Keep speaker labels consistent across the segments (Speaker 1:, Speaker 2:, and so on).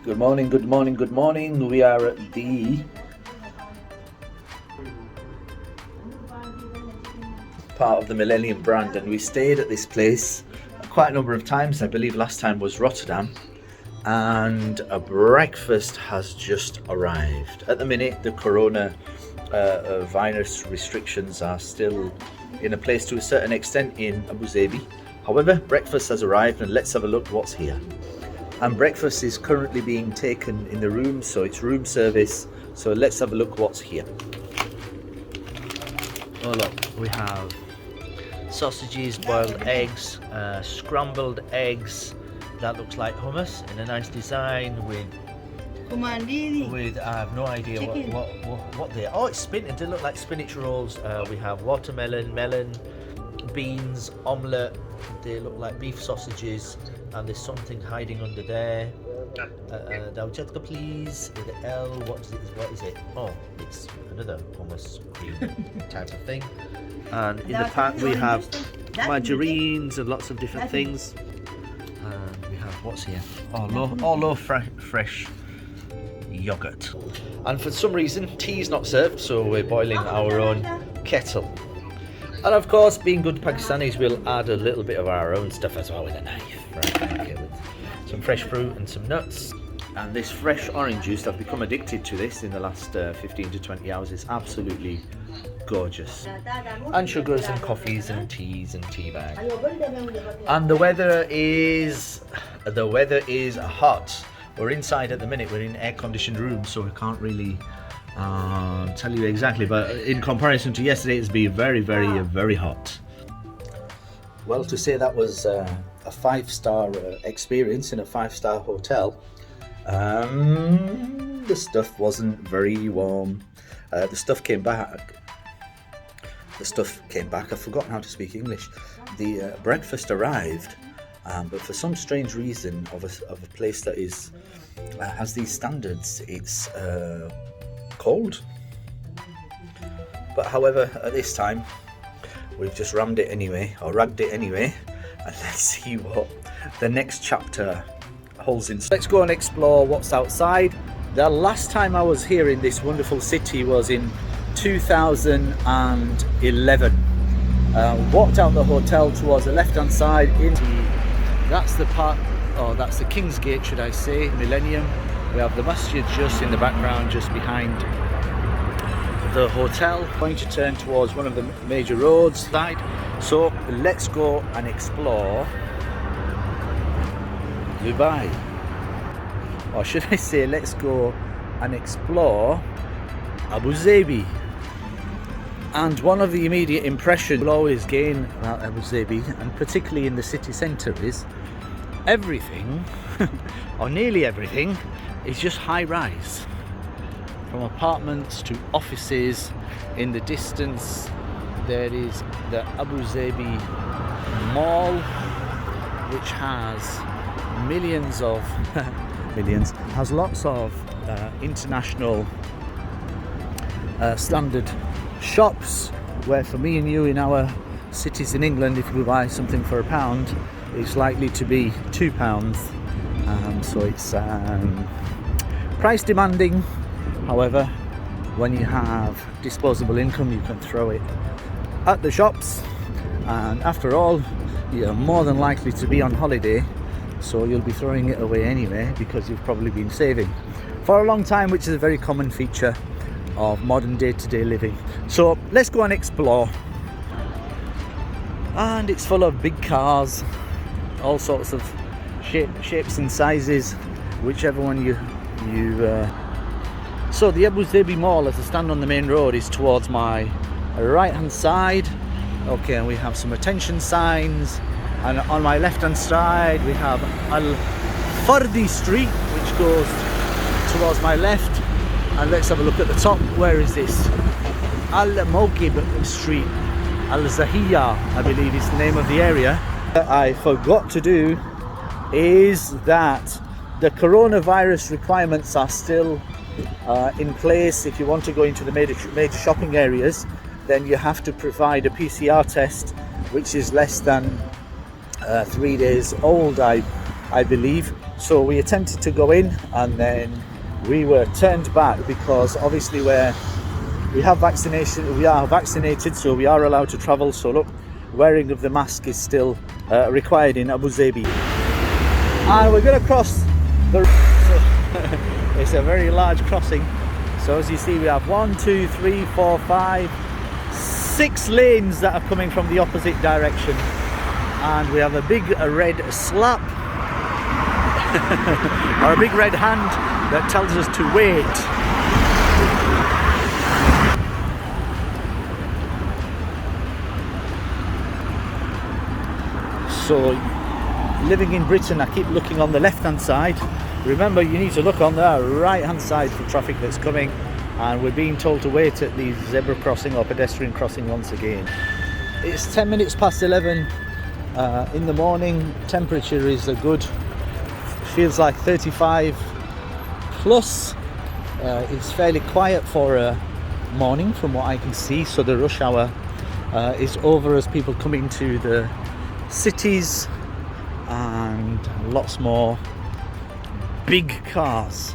Speaker 1: Good morning, good morning, good morning. We are at the part of the Millennium brand, and we stayed at this place quite a number of times. I believe last time was Rotterdam, and a breakfast has just arrived. At the minute, the corona virus restrictions are still in place to a certain extent in Abuzabi. However, breakfast has arrived, and let's have a look what's here. And breakfast is currently being taken in the room, so it's room service. So let's have a look what's here. Oh look, we have sausages, boiled eggs, scrambled eggs. That looks like hummus in a nice design with I have no idea what they are. Oh, it's spinach. They look like spinach rolls. We have watermelon, melon, beans, omelette. They look like beef sausages, and there's something hiding under there. Daujadka, please. With the L. What is it? Oh, it's another hummus cream type of thing. And in the pack we have margarines and lots of different things. And we have what's here? Oh, low fresh yogurt. And for some reason, tea is not served, so we're boiling our own kettle. And of course, being good Pakistanis, we'll add a little bit of our own stuff as well with a knife. Right, okay, with some fresh fruit and some nuts. And this fresh orange juice, I've become addicted to this in the last 15 to 20 hours. It's absolutely gorgeous. And sugars and coffees and teas and tea bags. And the weather is hot. We're inside at the minute. We're in air-conditioned rooms, so we can't really tell you exactly, but in comparison to yesterday, it's been very hot. Well, to say that was a 5-star experience in a 5-star hotel, the stuff wasn't very warm. The stuff came back. I've forgotten how to speak English. The breakfast arrived, but for some strange reason of a place that has these standards, it's cold. But however, at this time we've just ragged it anyway, and let's see what the next chapter holds in. Let's go and explore what's outside. The last time I was here in this wonderful city was in 2011. Walked out the hotel towards the left hand side that's the King's Gate, should I say, Millennium. We have the masjid just in the background, just behind the hotel. Going to turn towards one of the major roads side. So let's go and explore Dubai. Or should I say, let's go and explore Abuzabi. And one of the immediate impressions we'll always gain about Abuzabi, and particularly in the city centre, is everything, or nearly everything, is just high rise. From apartments to offices. In the distance there is the Abuzabi Mall, which has has lots of international standard shops, where for me and you in our cities in England, if we buy something for £1, it's likely to be £2. So it's price demanding. However, when you have disposable income, you can throw it at the shops, and after all, you're more than likely to be on holiday, so you'll be throwing it away anyway because you've probably been saving for a long time, which is a very common feature of modern day-to-day living. So let's go and explore. And it's full of big cars, all sorts of shapes and sizes, whichever one you So the Abuzabi Mall, as I stand on the main road, is towards my right hand side. Okay, and we have some attention signs, and on my left hand side we have Al Fardi Street, which goes towards my left. And let's have a look at the top. Where is this? Al Mokib Street, Al Zahiya, I believe is the name of the area. What I forgot to do is that the coronavirus requirements are still in place. If you want to go into the major shopping areas, then you have to provide a PCR test which is less than 3 days old. I
Speaker 2: I believe. So we attempted to go in, and then we were turned back because obviously we are vaccinated, so we are allowed to travel. So look, wearing of the mask is still required in Abuzabi. And we're going to cross the it's a very large crossing. So as you see, we have 1, 2, 3, 4, 5, 6 lanes that are coming from the opposite direction, and we have a big red slap or a big red hand that tells us to wait. So living in Britain, I keep looking on the left hand side. Remember, you need to look on the right hand side for traffic that's coming, and we're being told to wait at the zebra crossing or pedestrian crossing once again. It's 10 minutes past 11 in the morning. Temperature is good, feels like 35 plus. It's fairly quiet for a morning from what I can see, so the rush hour is over as people come into the cities, and lots more big cars.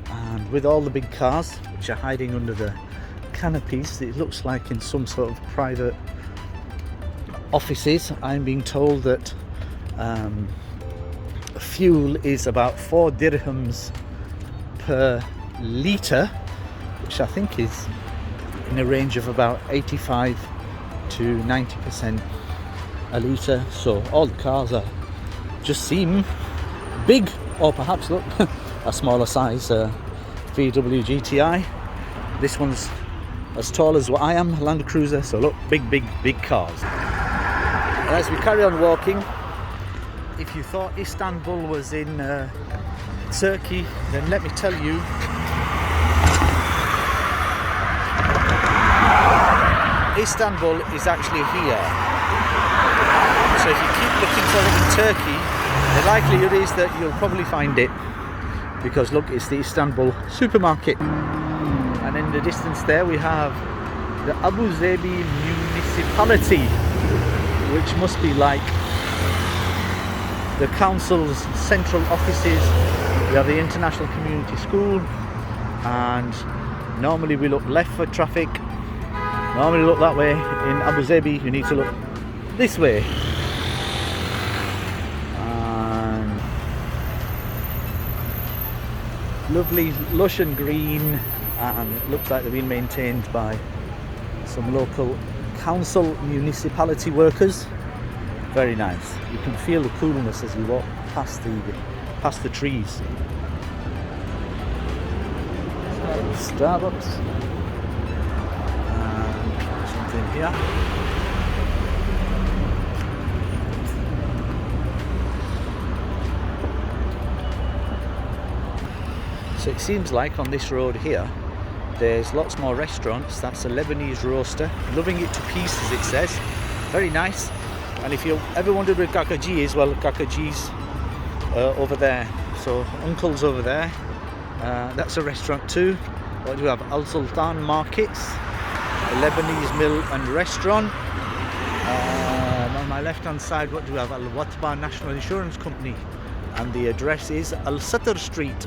Speaker 2: And with all the big cars which are hiding under the canopies, it looks like in some sort of private offices. I'm being told that fuel is about 4 dirhams per litre, which I think is in a range of about 85 to 90% a litre. So all the cars are just seem big, or perhaps look a smaller size VW GTI. This one's as tall as what I am, Land Cruiser. So look, big cars. And as we carry on walking, if you thought Istanbul was in Turkey, then let me tell you, Istanbul is actually here. So if you keep looking for it in Turkey, the likelihood is that you'll probably find it, because look, it's the Istanbul supermarket. And in the distance there we have the Abuzabi Municipality, which must be like the council's central offices. We have the International Community School, and normally we look left for traffic. Normally look that way. In Abuzabi you need to look this way. And lovely, lush and green, and it looks like they're being maintained by some local council municipality workers. Very nice. You can feel the coolness as you walk past the trees. Starbucks. Something here. So it seems like on this road here there's lots more restaurants. That's a Lebanese roaster, loving it to pieces, it says. Very nice. And if you ever wondered where Kakaji is, well, Kakaji's over there. So Uncle's over there. That's a restaurant too. What do we have? Al Sultan Markets, a Lebanese mill and restaurant. On my left hand side, what do we have? Al Watba National Insurance Company, and the address is Al Satr Street.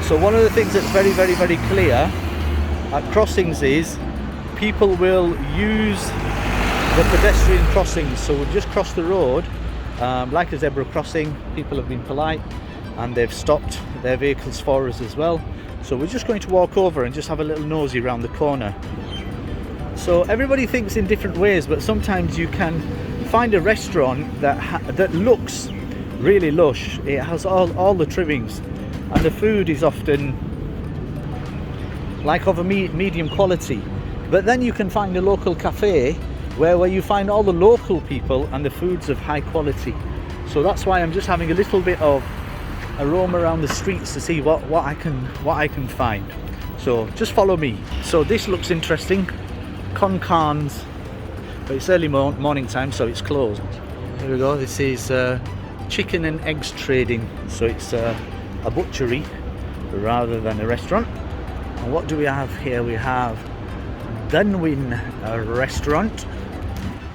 Speaker 2: So one of the things that's very clear at crossings is people will use the pedestrian crossings. So we'll just cross the road like a zebra crossing. People have been polite and they've stopped their vehicles for us as well. So we're just going to walk over and just have a little nosy around the corner. So everybody thinks in different ways, but sometimes you can find a restaurant that looks really lush. It has all the trimmings, and the food is often like of a medium quality. But then you can find a local cafe where you find all the local people and the food's of high quality. So that's why I'm just having a little bit of a roam around the streets to see what I can find. So just follow me. So this looks interesting. Concans, but it's early morning time, so it's closed. Here we go. This is chicken and eggs trading. So it's a butchery rather than a restaurant. And what do we have here? We have Dunwin restaurant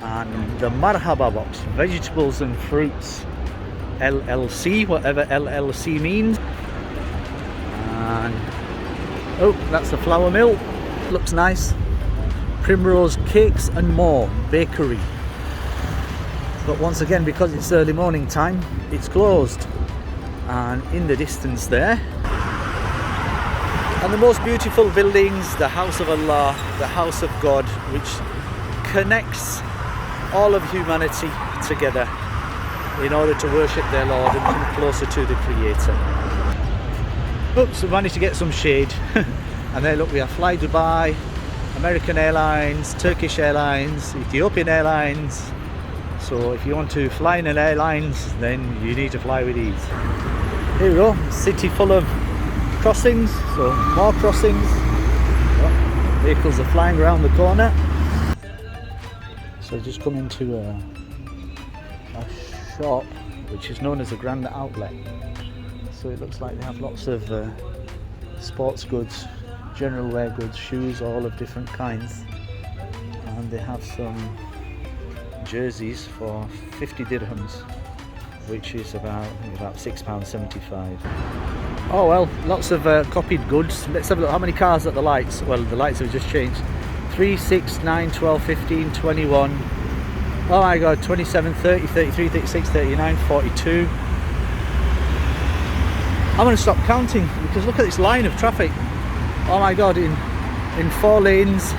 Speaker 2: and the Marhaba box, vegetables and fruits LLC, whatever LLC means. And oh, that's the flour mill. Looks nice. Primrose Cakes and More Bakery. But once again, because it's early morning time, it's closed. And in the distance there, and the most beautiful buildings, the House of Allah, the House of God, which connects all of humanity together in order to worship their Lord and come closer to the Creator. Oops, we managed to get some shade. And there, look, we have Fly Dubai, American Airlines, Turkish Airlines, Ethiopian Airlines. So if you want to fly in an airlines, then you need to fly with these. Here we go, city full of crossings, so more crossings. Oh, vehicles are flying around the corner. So just come into a shop which is known as a Grand Outlet. So it looks like they have lots of sports goods, general wear goods, shoes, all of different kinds. And they have some jerseys for 50 dirhams, which is about £6.75. Oh well, lots of copied goods. Let's have a look. How many cars at the lights? Well, the lights have just changed. 3, 6, 9, 12, 15, 21. Oh my god, 27, 30, 33, 36, 39, 42. I'm going to stop counting because look at this line of traffic. Oh my god, in 4 lanes.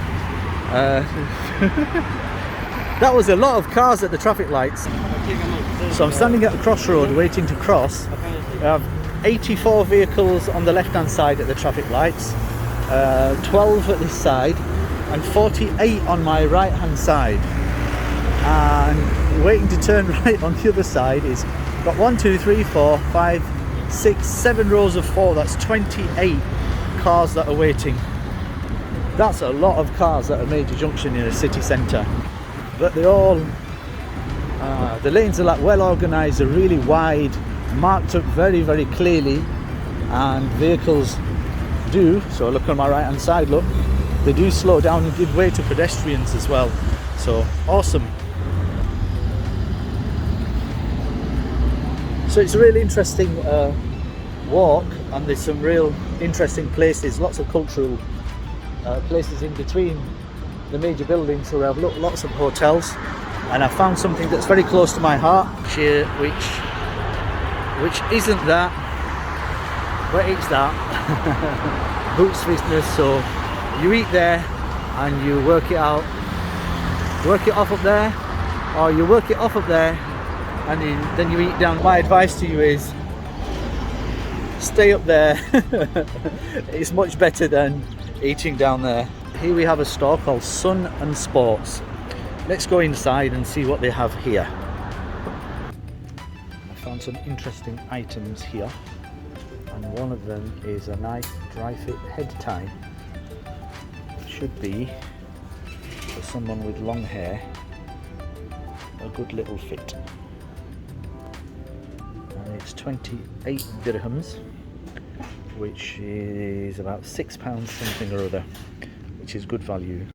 Speaker 2: That was a lot of cars at the traffic lights. So I'm standing at the crossroad waiting to cross. I have 84 vehicles on the left hand side at the traffic lights, 12 at this side and 48 on my right hand side. And waiting to turn right on the other side is got 1, 2, 3, 4, 5, 6, 7 rows of 4. That's 28 cars that are waiting. That's a lot of cars at a major junction in a city centre. But they're all, the lanes are like well organised, they're really wide, marked up very, very clearly, and vehicles do, so look on my right hand side, look, they do slow down and give way to pedestrians as well. So awesome. So it's a really interesting walk, and there's some real interesting places, lots of cultural places in between the major buildings. So we have lots of hotels, and I found something that's very close to my heart, which isn't that, but it's that. Boots business. So you eat there and you work it out, work it off up there, or you work it off up there and then you eat down. My advice to you is stay up there. It's much better than eating down there. Here we have a store called Sun and Sports. Let's go inside and see what they have here. I found some interesting items here, and one of them is a nice dry fit head tie. It should be for someone with long hair, a good little fit. And it's 28 dirhams, which is about £6 something or other, which is good value.